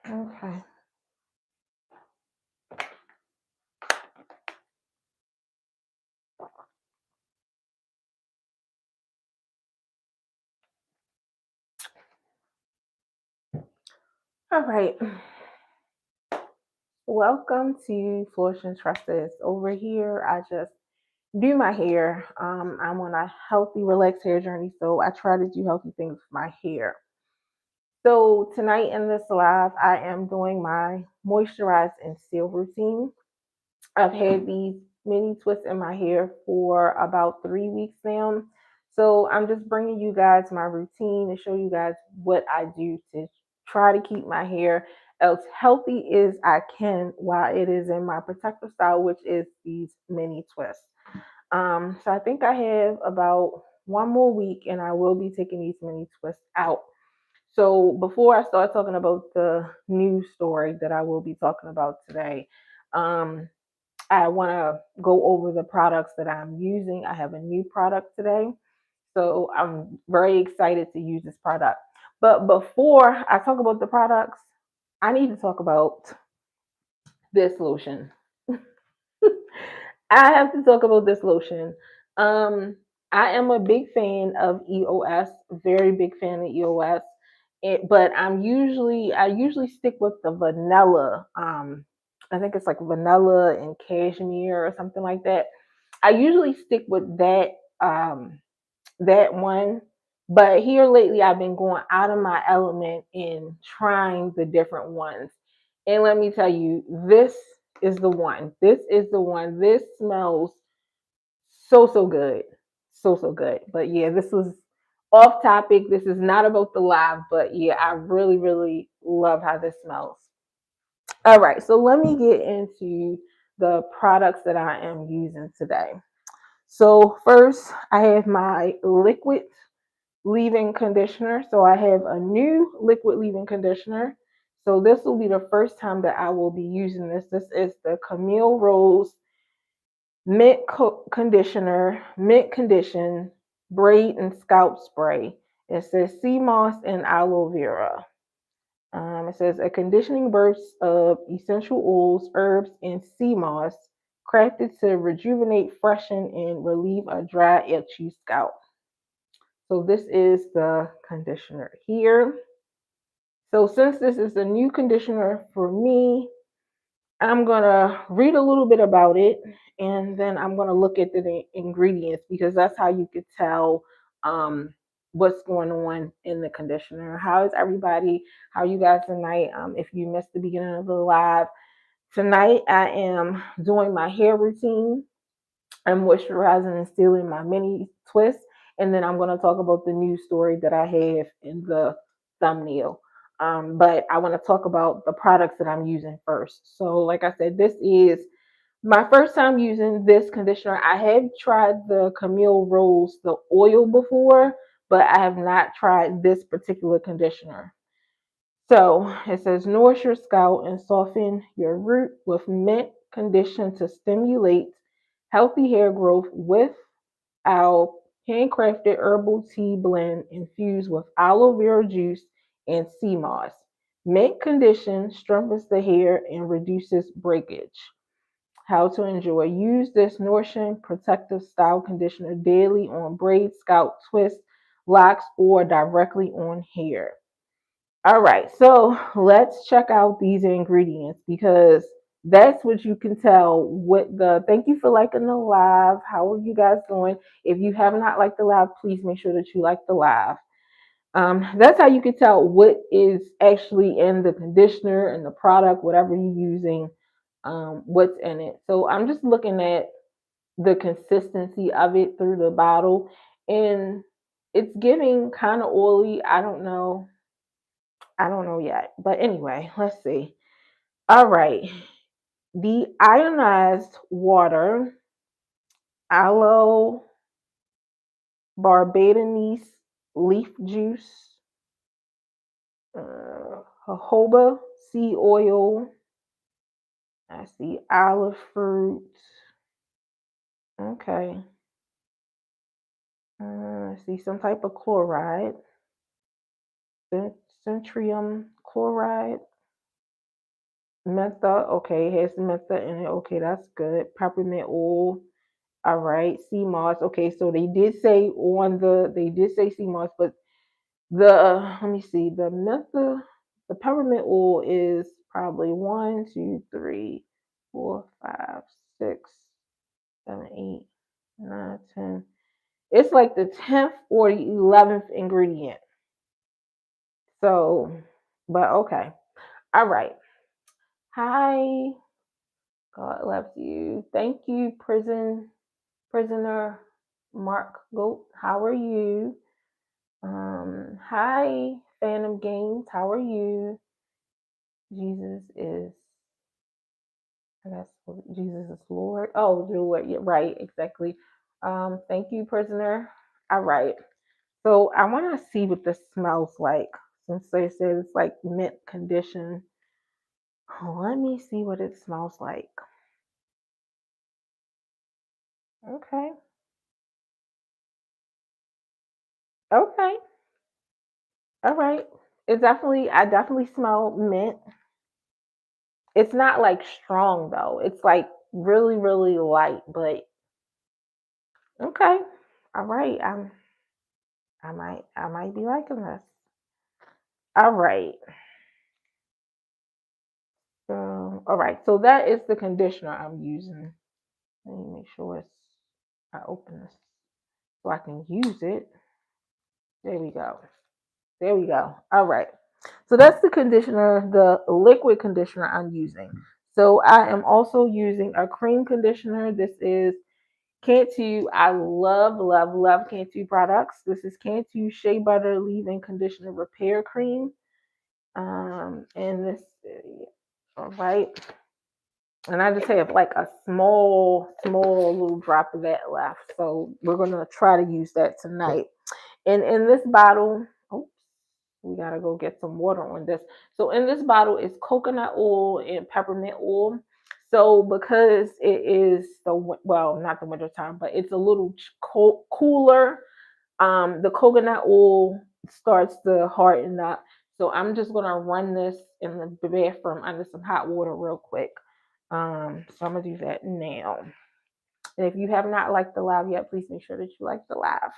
Okay. All right. Welcome to Flourish and Trusses. Over here, I just do my hair. I'm on a healthy, relaxed hair journey, so I try to do healthy things with my hair. So tonight in this live, I am doing my moisturize and seal routine. I've had these mini twists in my hair for about 3 weeks now. So I'm just bringing you guys my routine and show you guys what I do to try to keep my hair as healthy as I can while it is in my protective style, which is these mini twists. So I think I have about one more week and I will be taking these mini twists out. So before I start talking about the news story that I will be talking about today, um, I want to go over the products that I'm using. I have a new product today. So I'm very excited to use this product. But before I talk about the products, I need to talk about this lotion. I have to talk about this lotion. Um, I am a big fan of EOS, very big fan of EOS. But I usually stick with the vanilla. I think it's like vanilla and cashmere or something like that. I usually stick with that one. But here lately, I've been going out of my element in trying the different ones. And let me tell you, this is the one. This is the one. This smells so good. So good. But yeah, this was off topic. This is not about the live, but yeah, I really love how this smells. All right, so let me get into the products that I am using today. So first, I have my liquid leave-in conditioner. So I have a new liquid leave-in conditioner. So this will be the first time that I will be using this. This is the Camille Rose conditioner, mint condition, braid and scalp spray. It says sea moss and aloe vera. It says a conditioning burst of essential oils, herbs, and sea moss, crafted to rejuvenate, freshen, and relieve a dry, itchy scalp. So this is the conditioner here. So since this is a new conditioner for me, I'm gonna read a little bit about it and then I'm gonna look at the ingredients because that's how you could tell um, what's going on in the conditioner. How is everybody? How are you guys tonight? If you missed the beginning of the live, tonight I am doing my hair routine. I'm moisturizing and sealing my mini twist, and then I'm going to talk about the news story that I have in the thumbnail. But I want to talk about the products that I'm using first. So, like I said, this is my first time using this conditioner. I have tried the Camille Rose, the oil before, but I have not tried this particular conditioner. So it says nourish your scalp and soften your root with mint condition to stimulate healthy hair growth with our handcrafted herbal tea blend infused with aloe vera juice and sea moss. Mint condition strengthens the hair and reduces breakage. How to enjoy. Use this nourishing protective style conditioner daily on braids, scalp twists, locks, or directly on hair. All right, so let's check out these ingredients because that's what you can tell what the thank you for liking the live. How are you guys doing? If you have not liked the live, please make sure that you like the live. That's how you can tell what is actually in the conditioner and the product, whatever you're using, what's in it. So I'm just looking at the consistency of it through the bottle, and it's giving kind of oily. I don't know yet. But anyway, let's see. All right. The ionized water, aloe barbadanese leaf juice, jojoba sea oil. I see olive fruit. Okay. I see some type of chloride, centrium chloride. Mentha, okay, it has mentha in it. Okay, that's good. Peppermint oil. All right, sea moss. Okay, so they did say sea moss, but let me see, the mentha, the peppermint oil is probably one, two, three, four, five, six, seven, eight, nine, 10. It's like the 10th or the 11th ingredient. So, but okay. All right. Hi, God loves you. Thank you, prisoner Mark Goat. How are you? Hi, Phantom Games. How are you? Jesus is, I guess, Jesus is Lord. Oh, Lord. Yeah, right. Exactly. Thank you, prisoner. All right. So I want to see what this smells like. Since they said it's like mint condition. Oh, let me see what it smells like. Okay. Okay. All right. I definitely smell mint. It's not like strong though. It's like really, really light, but okay. All right. I might be liking this. All right. All right. So that is the conditioner I'm using. Let me make sure I open this so I can use it. There we go. There we go. All right. So that's the conditioner, the liquid conditioner I'm using. So I am also using a cream conditioner. This is Cantu. I love, love, love Cantu products. This is Cantu Shea Butter Leave-In Conditioner Repair Cream. And this, all right. And I just have like a small, small little drop of that left. So we're gonna try to use that tonight. And in this bottle, oops, we gotta go get some water on this. So in this bottle is coconut oil and peppermint oil. So because it is well, not the winter time, but it's a little cooler. The coconut oil starts to harden up. So I'm just gonna run this in the bathroom under some hot water real quick. So I'm gonna do that now. And if you have not liked the live yet, please make sure that you like the live.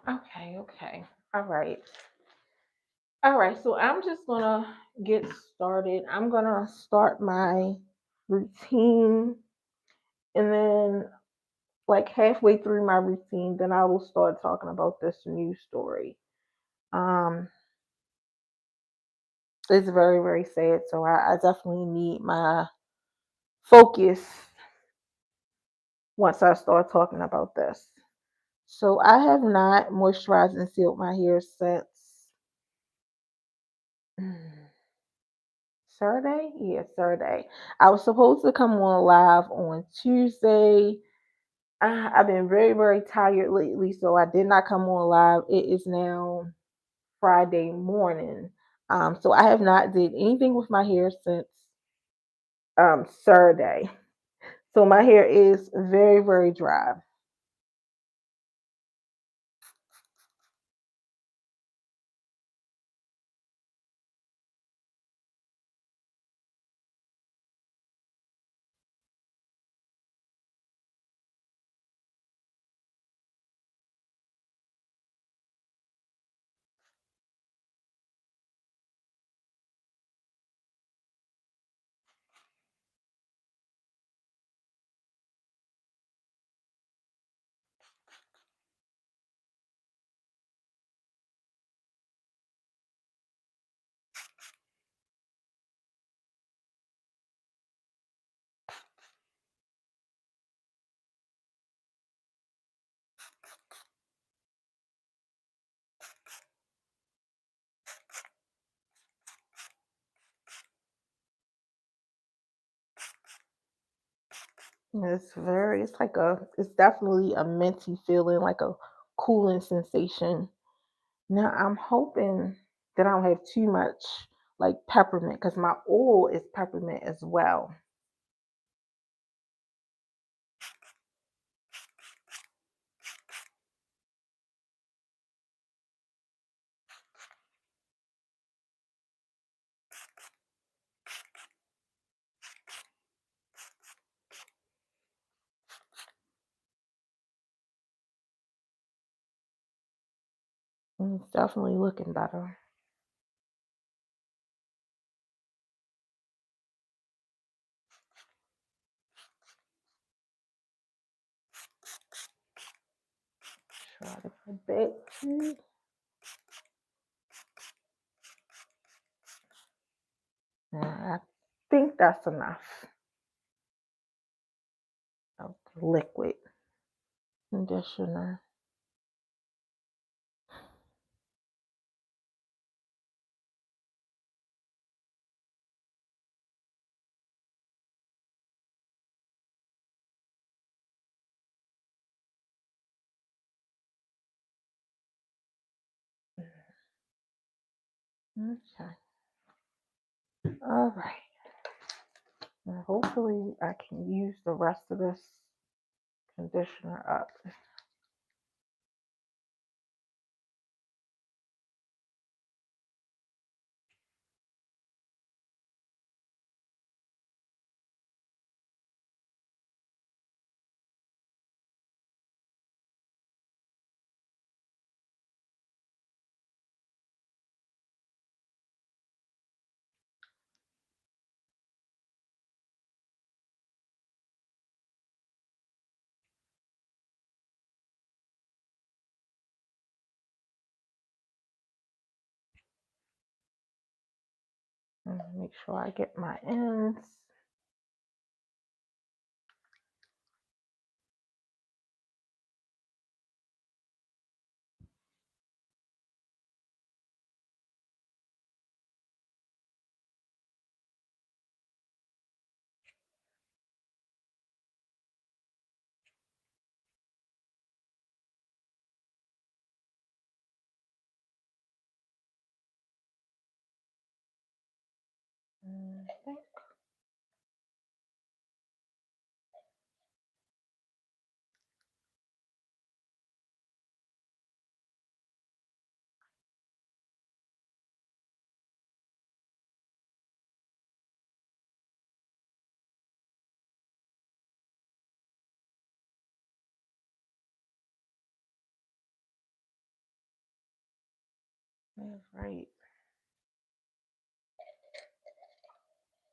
Okay, okay. All right. All right, so I'm just gonna get started. I'm gonna start my routine, and then like halfway through my routine, then I will start talking about this news story. Um, it's very, very sad. So I definitely need my focus once I start talking about this. So I have not moisturized and sealed my hair since Saturday. Yeah, Saturday. I was supposed to come on live on Tuesday. I've been very, very tired lately, so I did not come on live. It is now Friday morning. So I have not did anything with my hair since Saturday. So my hair is very, very dry. It's definitely a minty feeling, like a cooling sensation. Now I'm hoping that I don't have too much like peppermint because my oil is peppermint as well. It's definitely looking better. Try to put that. I think that's enough of the liquid conditioner. Okay. All right. Now hopefully I can use the rest of this conditioner up. And make sure I get my ends. Okay. That's right.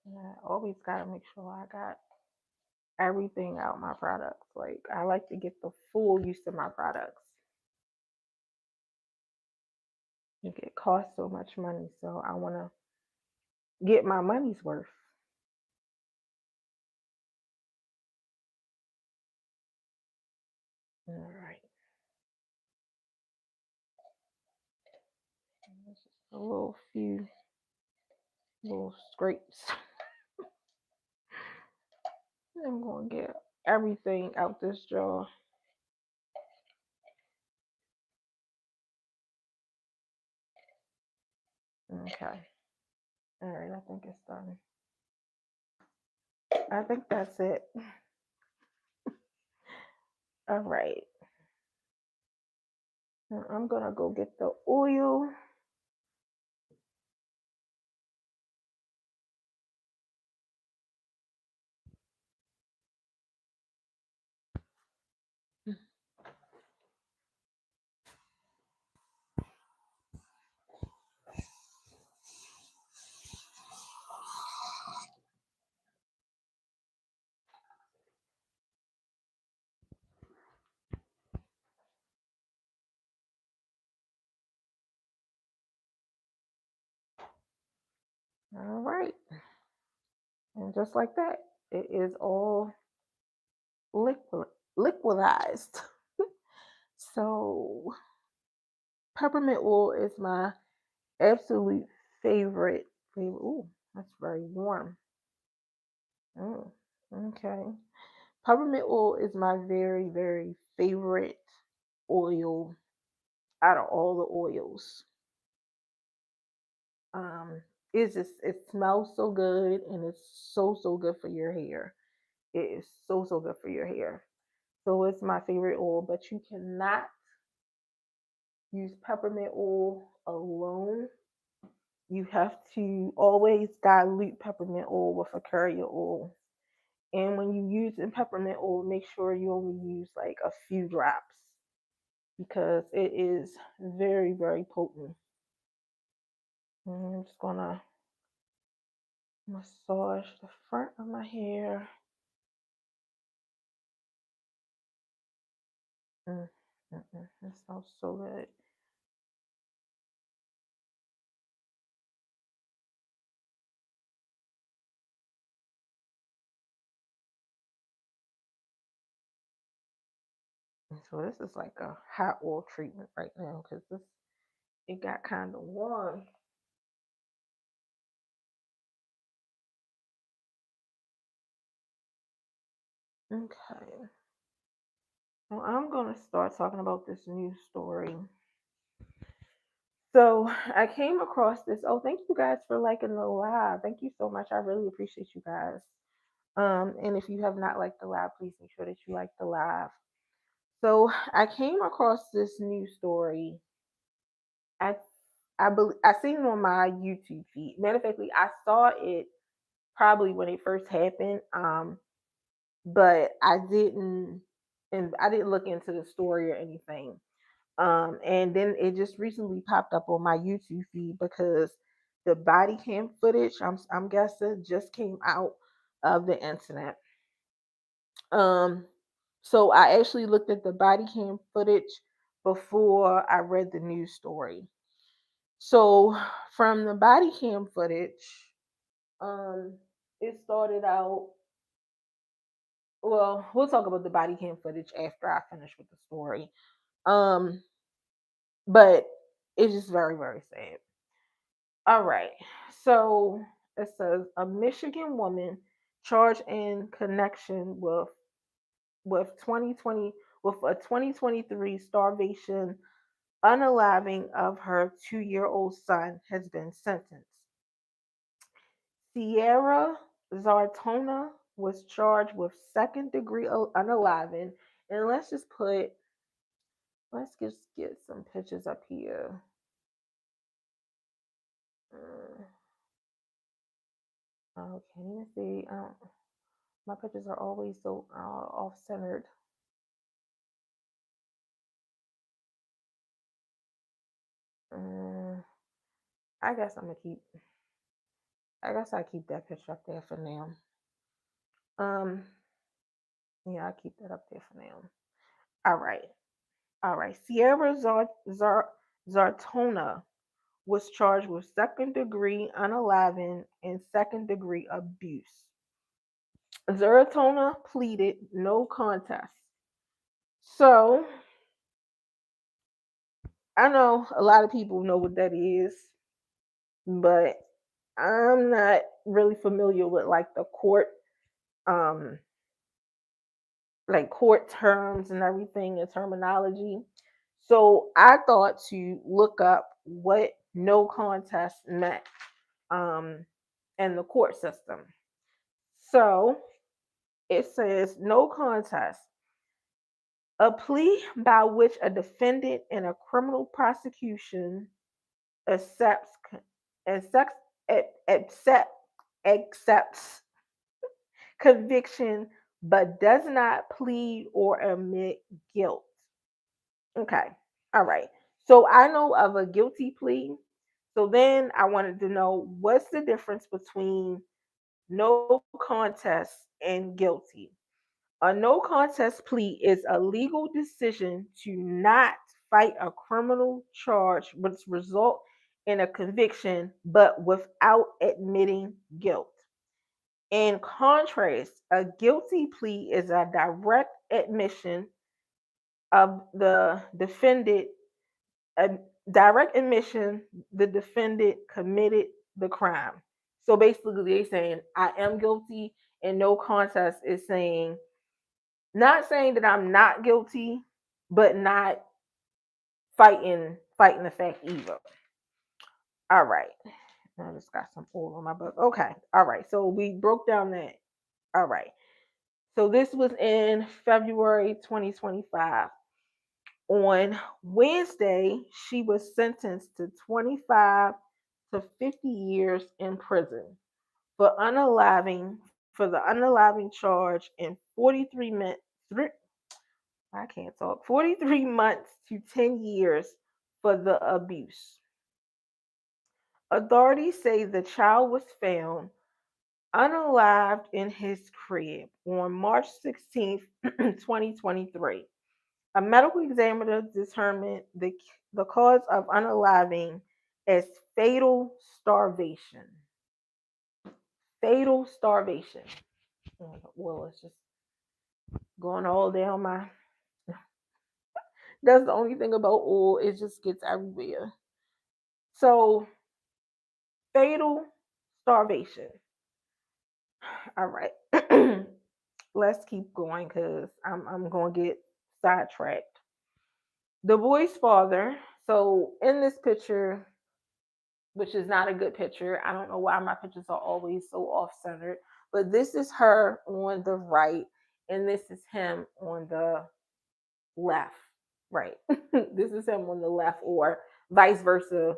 And I always gotta make sure I got everything out my products. Like I like to get the full use of my products. It costs so much money, so I want to get my money's worth. All right. Just a little few little scrapes. I'm gonna get everything out this jar. Okay. All right. I think it's done. I think that's it. All right. Now I'm gonna go get the oil. All right. And just like that, it is all liquidized. So peppermint oil is my absolute favorite. Ooh, that's very warm. Mm, okay. Peppermint oil is my very, very favorite oil out of all the oils. Um, it smells so good and it's so good for your hair. It is so good for your hair. So it's my favorite oil, but you cannot use peppermint oil alone. You have to always dilute peppermint oil with a carrier oil. And when you use in peppermint oil, make sure you only use like a few drops because it is very, very potent. And I'm just gonna massage the front of my hair. Mm, That smells so good. And so this is like a hot oil treatment right now because this it got kind of warm. Okay. Well, I'm gonna start talking about this news story. So I came across this. Oh, thank you guys for liking the live. Thank you so much. I really appreciate you guys. And if you have not liked the live, please make sure that you like the live. So I came across this news story. I I seen it on my YouTube feed. Matter of fact, I saw it probably when it first happened. But I didn't look into the story or anything. And then it just recently popped up on my YouTube feed because the body cam footage, I'm guessing, just came out of the internet. Um, so I actually looked at the body cam footage before I read the news story. So from the body cam footage, um, it started out. Well, we'll talk about the body cam footage after I finish with the story. Um, but it's just very, very sad. All right. So it says a Michigan woman charged in connection with 2020 with a 2023 starvation unaliving of her 2-year-old son has been sentenced. Sierra Zartona was charged with second degree unaliving, and let's just get some pictures up here. Uh, okay, let me see. My pictures are always so off centered. Uh, I guess I'm gonna keep. I guess I keep that picture up there for now. Um, yeah, I keep that up there for now. All right, all right. Zartona was charged with second degree unaliving and second degree abuse. Zartona pleaded no contest. So I know a lot of people know what that is, but I'm not really familiar with um like court terms and everything and terminology. So I thought to look up what no contest meant um in the court system. So it says no contest, a plea by which a defendant in a criminal prosecution accepts accepts accept, accepts conviction but does not plead or admit guilt. Okay. All right. So I know of a guilty plea. So then I wanted to know what's the difference between no contest and guilty. A no contest plea is a legal decision to not fight a criminal charge which result in a conviction but without admitting guilt. In contrast, a guilty plea is a direct admission of the defendant, a direct admission the defendant committed the crime. So basically, they're saying, I am guilty, and no contest is saying, Not saying that I'm not guilty, but not fighting the fact either. All right. I just got some oil on my book. Okay. All right. So we broke down that. All right. So this was in February 2025. On Wednesday, she was sentenced to 25 to 50 years in prison for unaliving for the unaliving charge in 43 minutes. I can't talk. 43 months to 10 years for the abuse. Authorities say the child was found unalived in his crib on March 16th, 2023. A medical examiner determined the cause of unaliving as fatal starvation. Fatal starvation. Well, it's just going all down my. That's the only thing about oil, it just gets everywhere. So, fatal starvation. All right. Let's keep going because I'm going to get sidetracked. The boy's father. So, in this picture, which is not a good picture. I don't know why my pictures are always so off centered, but this is her on the right, and this is him on the left. Right. This is him on the left, or vice versa,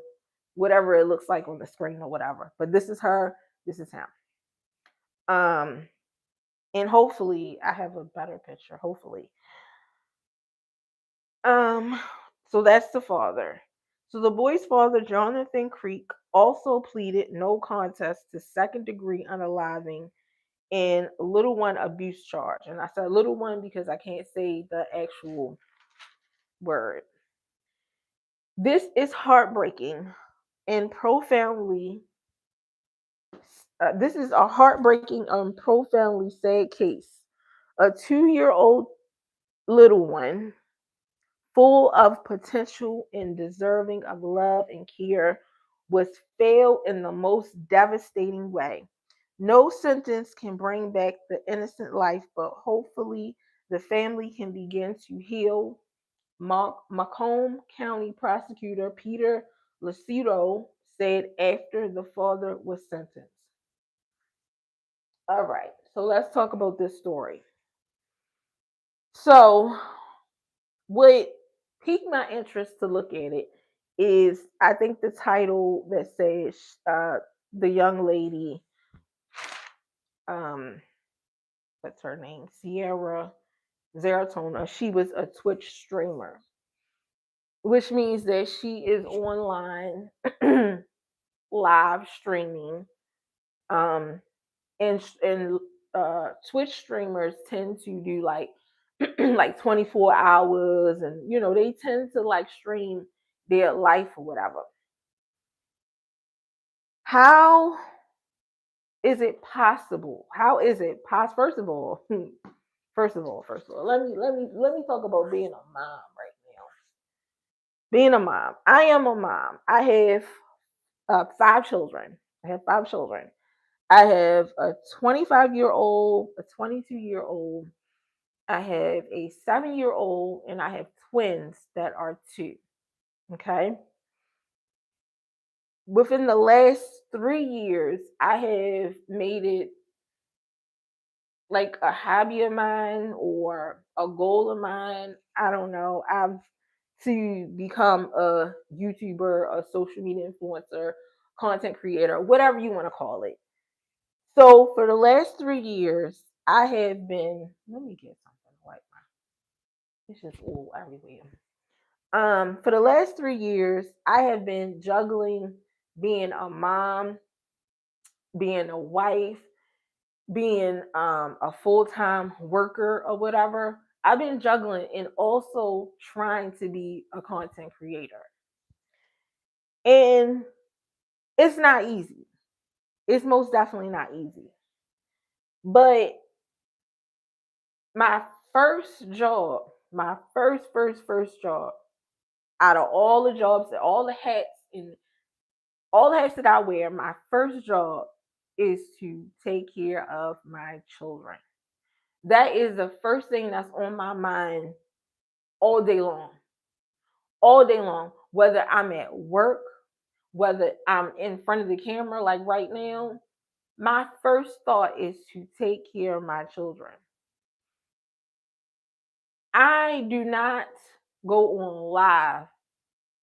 whatever it looks like on the screen or whatever. But this is her, this is him. Um, and hopefully I have a better picture. Hopefully. Um, so that's the father. So the boy's father, Jonathan Creek, also pleaded no contest to second degree unaliving and little one abuse charge. And I said little one because I can't say the actual word. This is heartbreaking and profoundly. This is a heartbreaking and profoundly sad case. A 2-year old little one full of potential and deserving of love and care, was failed in the most devastating way. No sentence can bring back the innocent life, but hopefully the family can begin to heal. Macomb County Prosecutor Peter Lucido said after the father was sentenced. All right, so let's talk about this story. So, what piqued my interest to look at it is I think the title that says the young lady, um, what's her name? Sierra Zaratona. She was a Twitch streamer, which means that she is online live streaming. Um, and Twitch streamers tend to do like 24 hours, and they tend to like stream their life or whatever. How is it possible? How is it possible? First of all, let me talk about being a mom right now. Being a mom, I am a mom. I have 5 children. I have 5 children. I have a 25-year-old, a 22-year-old. I have a 7-year-old, and I have twins that are 2. Okay. Within the last 3 years, I have made it like a hobby of mine or a goal of mine. I don't know. I've to become a YouTuber, a social media influencer, content creator, whatever you want to call it. So for the last 3 years, I have been. Let me get something like my. It's just all everywhere. For the last 3 years, I have been juggling being a mom, being a wife, being a full-time worker or whatever. I've been juggling and also trying to be a content creator. And it's not easy. It's most definitely not easy. But my first job, my first job, out of all the jobs, and all the hats that I wear, my first job is to take care of my children. That is the first thing that's on my mind all day long. All day long. Whether I'm at work, whether I'm in front of the camera, like right now, my first thought is to take care of my children. I do not go on live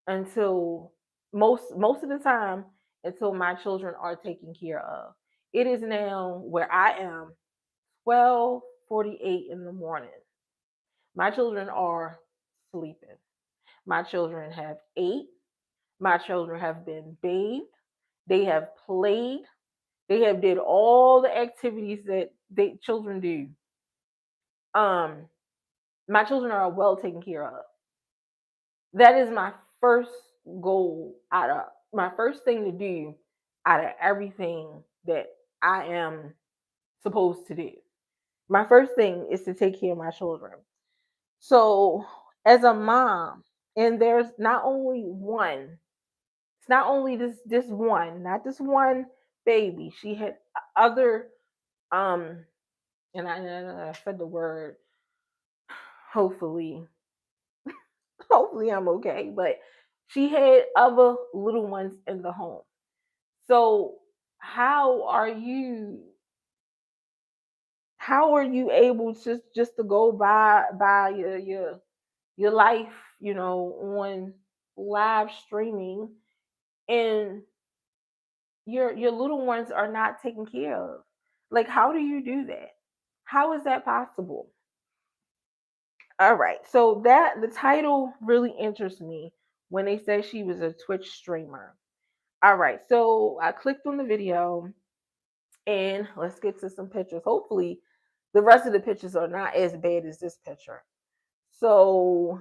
until most of the time until my children are taken care of. It is now where I am 12:48 in the morning. My children are sleeping. My children have ate. My children have been bathed. They have played. They have did all the activities that children do. Um, my children are well taken care of. That is my first goal out of my first thing to do out of everything that I am supposed to do. My first thing is to take care of my children. So, as a mom, and there's not only one, it's not only this one, not this one baby. She had other and I said the word hopefully hopefully I'm okay, but she had other little ones in the home. So how are you how are you able to just to go by your life, on live streaming, and your little ones are not taken care of? Like, how do you do that? How is that possible? All right. So that the title really interests me when they say she was a Twitch streamer. All right. So I clicked on the video and let's get to some pictures. Hopefully the rest of the pictures are not as bad as this picture. So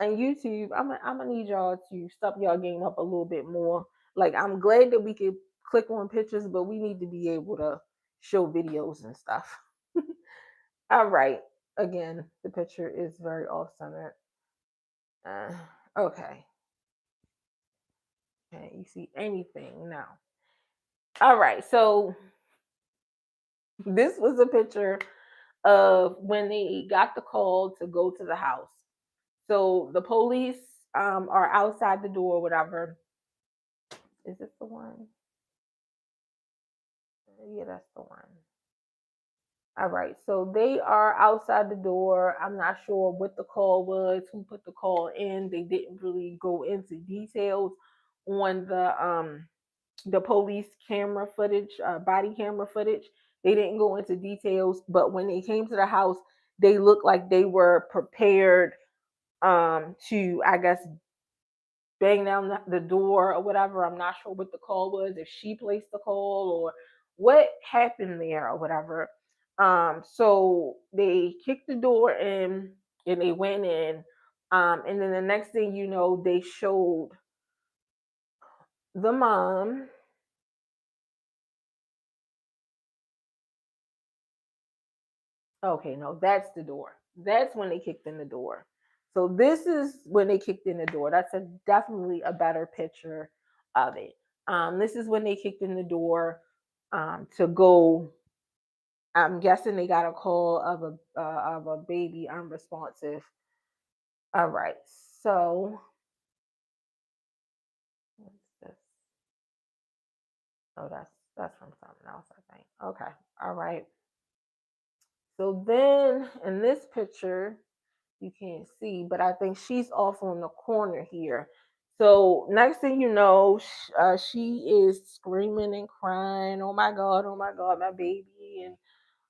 on YouTube, I'm gonna need y'all to step y'all game up a little bit more. Like, I'm glad that we could click on pictures, but we need to be able to show videos and stuff. All right. Again, the picture is very off centered. Uh, okay. Can't you see anything now? All right. So this was a picture of when they got the call to go to the house. So the police are outside the door, whatever. Is this the one? Yeah, that's the one. All right. So they are outside the door. I'm not sure what the call was, who put the call in. They didn't really go into details on the police camera footage, body camera footage. They didn't go into details, but when they came to the house, they looked like they were prepared to, I guess, bang down the door or whatever. I'm not sure what the call was, if she placed the call or what happened there or whatever. So they kicked the door in and they went in. And then the next thing you know, they showed the mom. Okay, no, that's the door. That's when they kicked in the door. So this is when they kicked in the door. That's definitely a better picture of it. This is when they kicked in the door to go. I'm guessing they got a call of a baby unresponsive. All right, so what's this? Oh, that's from something else, I think. Okay, all right. So then in this picture, you can't see, but I think she's off on the corner here. So next thing you know, she is screaming and crying, oh my God, my baby, and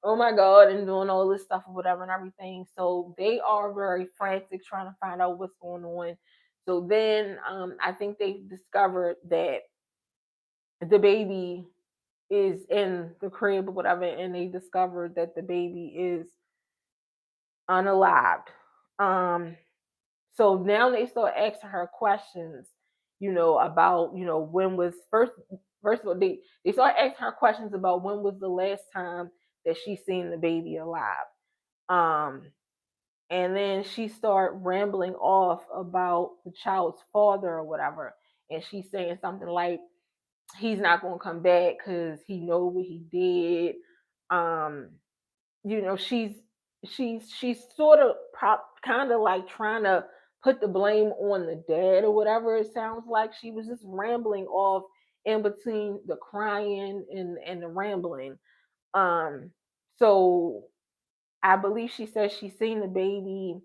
oh my God, and doing all this stuff or whatever and everything. So they are very frantic trying to find out what's going on. So then I think they discovered that the baby is in the crib or whatever, and they discovered that the baby is unalived. Um, So now they start asking her questions, about, when was first of all, they start asking her questions about when was the last time that she seen the baby alive. Um, and then she start rambling off about the child's father or whatever. And she's saying something like, he's not gonna come back because he know what he did. Um, she's she's sort of kind of like trying to put the blame on the dad or whatever. It sounds like she was just rambling off in between the crying and the rambling. Um, so I believe she said she seen the baby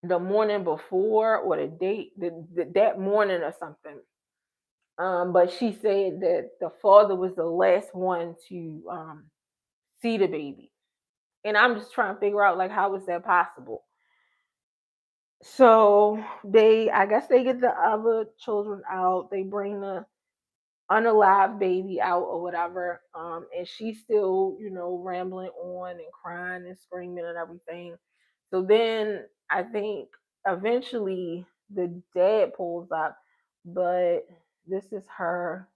the morning before or the date that morning or something. But she said that the father was the last one to see the baby. And I'm just trying to figure out like how is that possible? So I guess they get the other children out. They bring the unalive baby out or whatever. And she's still, rambling on and crying and screaming and everything. So then I think eventually the dad pulls up, but this is her.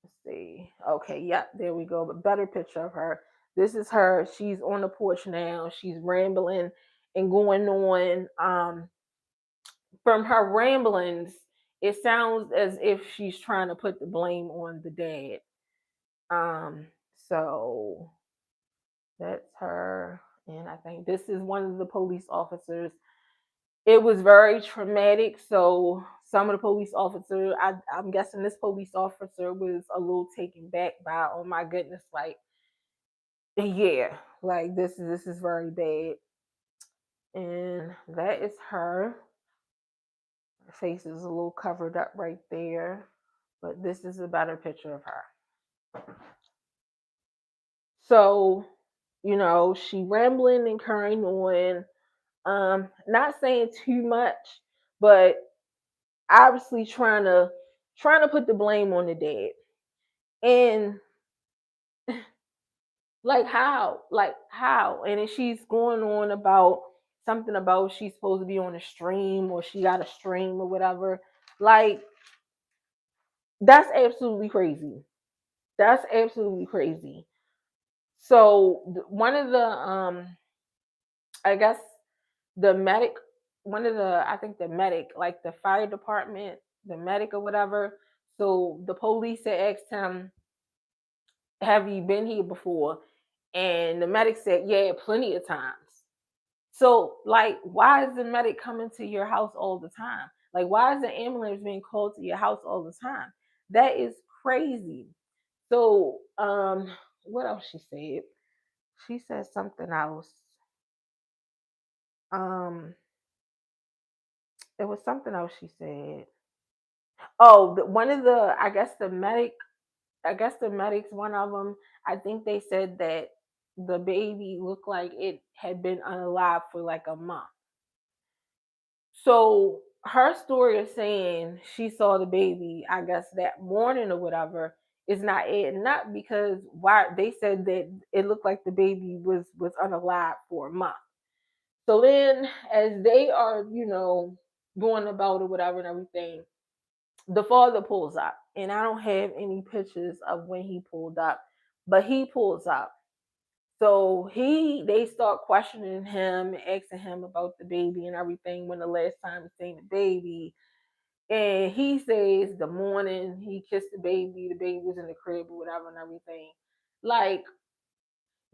Let's see. Okay, yep, there we go. But better picture of her. This is her. She's on the porch now. She's rambling and going on. From her ramblings, it sounds as if she's trying to put the blame on the dad. Um, so that's her. And I think this is one of the police officers. It was very traumatic. So some of the police officers, I'm guessing this police officer was a little taken back by, oh my goodness, like, yeah, like this is very bad. And that is her. Her face is a little covered up right there, but this is a better picture of her. So, she rambling and carrying on, not saying too much, but obviously trying to put the blame on the dad. And like how? And then she's going on about something about she's supposed to be on a stream or she got a stream or whatever. Like, that's absolutely crazy. That's absolutely crazy. So one of the I guess the medic, one of the I think the medic, like the fire department, the medic or whatever. So the police had asked him, "Have you been here before?" And the medic said, "Yeah, plenty of times." So, like, why is the medic coming to your house all the time? Like, why is the ambulance being called to your house all the time? That is crazy. So, what else she said? She said something else. Um, it was something else she said. Oh, one of the, I guess the medics, one of them, I think they said that the baby looked like it had been unalive for like a month. So her story of saying she saw the baby, I guess that morning or whatever, is not adding up because why they said that it looked like the baby was unalive for a month. So then, as they are, going about or whatever and everything, the father pulls up, and I don't have any pictures of when he pulled up, but he pulls up. So they start questioning him, asking him about the baby and everything. When the last time he seen the baby, and he says the morning he kissed the baby was in the crib or whatever and everything. Like,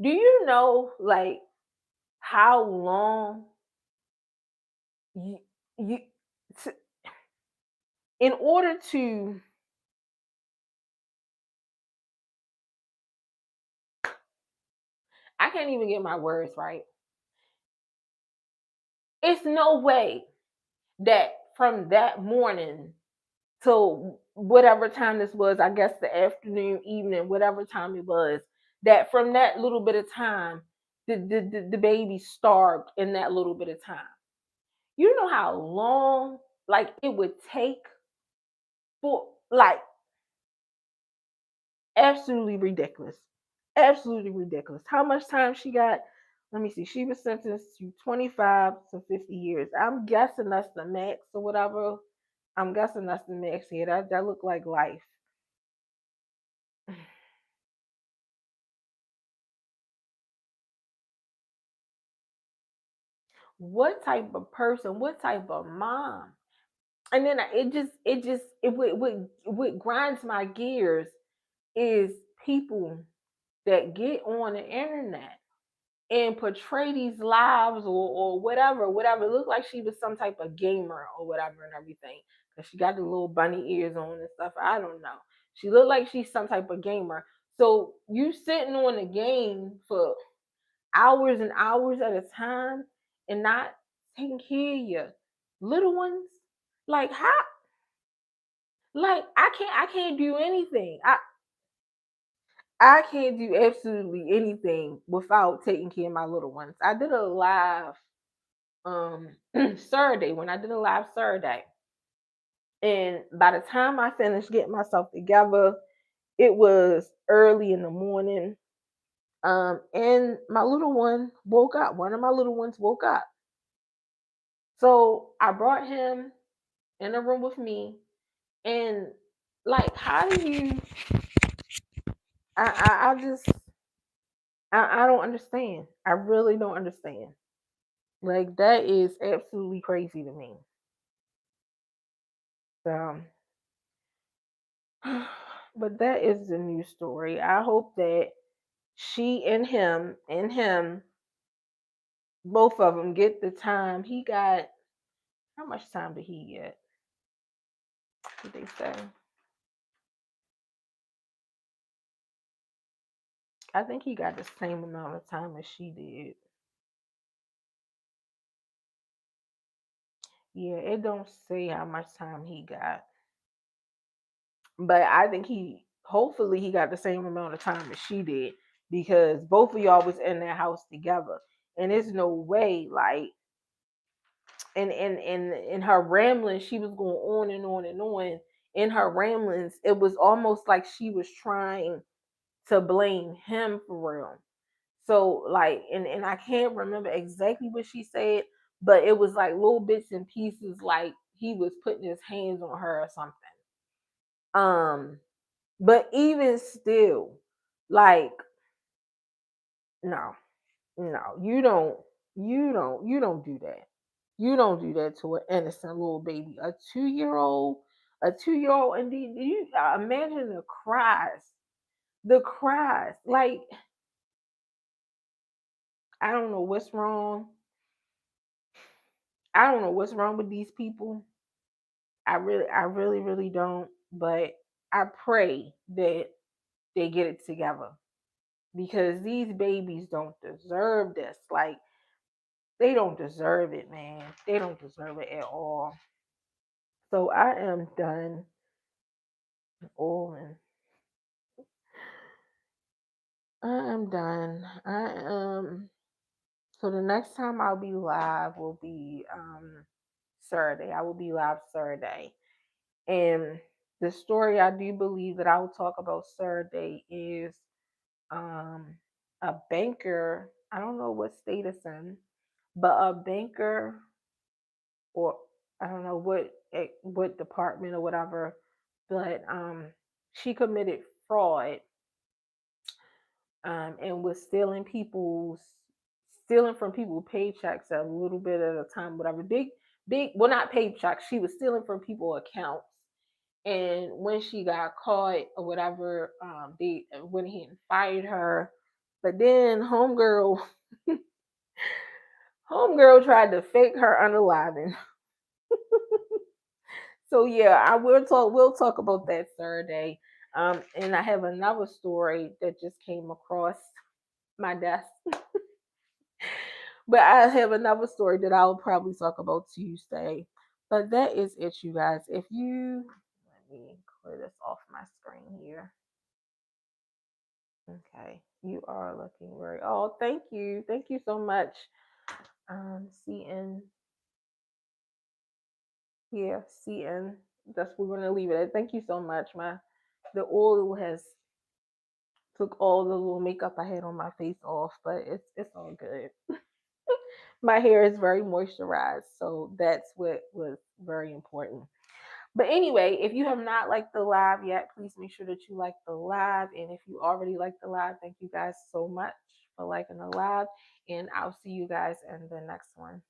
do you know like how long you you to, in order to I can't even get my words right. It's no way that from that morning till whatever time this was, I guess the afternoon, evening, whatever time it was, that from that little bit of time, the baby starved in that little bit of time. You know how long like it would take for like absolutely ridiculous. Absolutely ridiculous. How much time she got? Let me see. She was sentenced to 25 to 50 years. I'm guessing that's the max or whatever. I'm guessing that's the max here. That looked like life. What type of person? What type of mom? And then what grinds my gears is people that get on the internet and portray these lives or whatever, whatever. It looked like she was some type of gamer or whatever and everything. Cause she got the little bunny ears on and stuff. I don't know. She looked like she's some type of gamer. So you sitting on a game for hours and hours at a time and not taking care of your little ones. Like how? Like I can't do anything. I can't do absolutely anything without taking care of my little ones. I did a live Saturday when I did a live Saturday. And by the time I finished getting myself together, it was early in the morning. And my little one woke up. One of my little ones woke up. So I brought him in the room with me. And like, how do you? I just I don't understand. I really don't understand. Like that is absolutely crazy to me. So, but that is the new story. I hope that she and him, both of them get the time. He got how much time did he get? What did they say? I think he got the same amount of time as she did. Yeah, it don't say how much time he got, but I think hopefully he got the same amount of time as she did because both of y'all was in that house together, and there's no way like and in her ramblings she was going on and on and on. In her ramblings, it was almost like she was trying to blame him for real. So like and I can't remember exactly what she said, but it was like little bits and pieces like he was putting his hands on her or something. Um but even still, like no, no, you don't do that. You don't do that to an innocent little baby. A 2-year-old, and you imagine the cries. Like I don't know what's wrong. I don't know what's wrong with these people. I really don't. But I pray that they get it together because these babies don't deserve this. Like they don't deserve it, man. They don't deserve it at all. So I am done. Oh, and I am done. I am. So the next time I'll be live will be Saturday. I will be live Saturday. And the story I do believe that I will talk about Saturday is um a banker. I don't know what state it's in, but a banker or I don't know what department or whatever, but she committed fraud and was stealing from people paychecks a little bit at a time, whatever. Big, well, not paychecks. She was stealing from people accounts. And when she got caught or whatever, they went ahead and fired her. But then homegirl tried to fake her unaliving. So yeah, I will talk. We'll talk about that Saturday. And I have another story that just came across my desk. But I have another story that I'll probably talk about Tuesday. But that is it, you guys. If you let me clear this off my screen here. Okay, you are looking very. Oh, thank you so much. CN, yeah, CN. That's what we're gonna leave it at. Thank you so much. The oil has took all the little makeup I had on my face off, but it's all good. My hair is very moisturized, so that's what was very important. But anyway, if you have not liked the live yet, please make sure that you like the live. And if you already like the live, thank you guys so much for liking the live. And I'll see you guys in the next one.